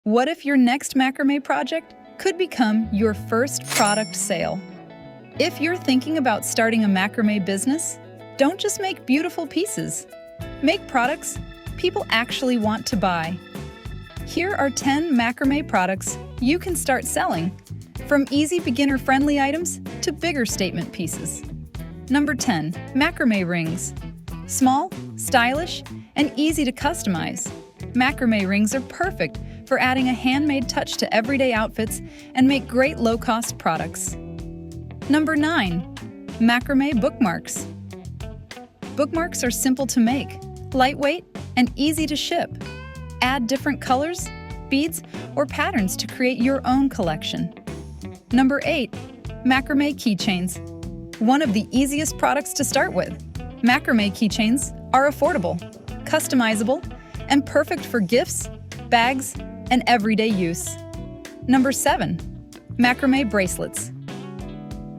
What if your next macrame project could become your first product sale? If you're thinking about starting a macrame business, don't just make beautiful pieces. Make products people actually want to buy. Here are 10 macrame products you can start selling, from easy beginner-friendly items to bigger statement pieces. Number 10. Macrame rings. Small, stylish, and easy to customize. Macrame rings are perfect for adding a handmade touch to everyday outfits and make great low-cost products. Number 9. Macrame bookmarks. Bookmarks are simple to make, lightweight, and easy to ship. Add different colors, beads, or patterns to create your own collection. Number 8. Macrame keychains. One of the easiest products to start with. Macrame keychains are affordable, customizable, and perfect for gifts, bags, and everyday use. Number 7. Macrame bracelets.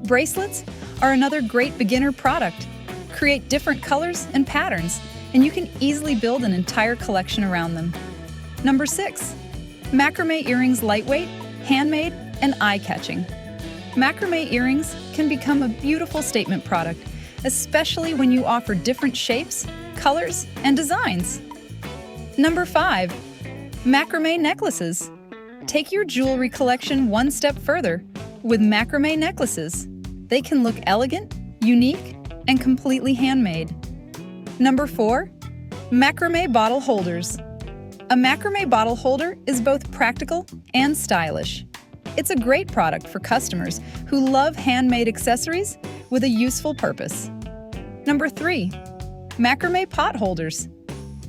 Bracelets are another great beginner product. Create different colors and patterns, and you can easily build an entire collection around them. Number 6. Macrame earrings, lightweight, handmade, and eye-catching. Macrame earrings can become a beautiful statement product, especially when you offer different shapes, colors, and designs. Number 5. Macrame necklaces. Take your jewelry collection one step further with macrame necklaces. They can look elegant, unique, and completely handmade. Number 4. Macrame bottle holders. A macrame bottle holder is both practical and stylish. It's a great product for customers who love handmade accessories with a useful purpose. Number 3. Macrame pot holders.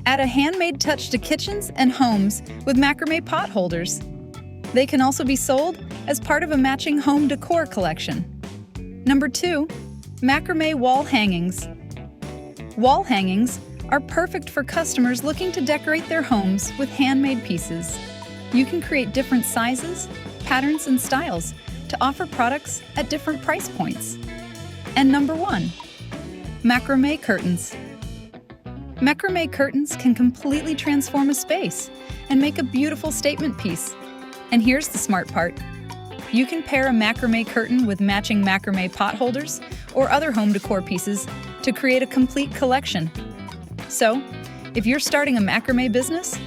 Add a handmade touch to kitchens and homes with macrame pot holders. They can also be sold as part of a matching home decor collection. Number 2. Macrame wall hangings. Wall hangings are perfect for customers looking to decorate their homes with handmade pieces. You can create different sizes, patterns, and styles to offer products at different price points. And number 1. Macrame curtains. Macrame curtains can completely transform a space and make a beautiful statement piece. And here's the smart part. You can pair a macrame curtain with matching macrame pot holders or other home decor pieces to create a complete collection. So, if you're starting a macrame business,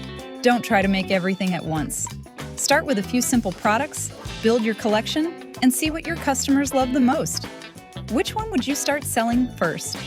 don't try to make everything at once. Start with a few simple products, build your collection, and see what your customers love the most. Which one would you start selling first?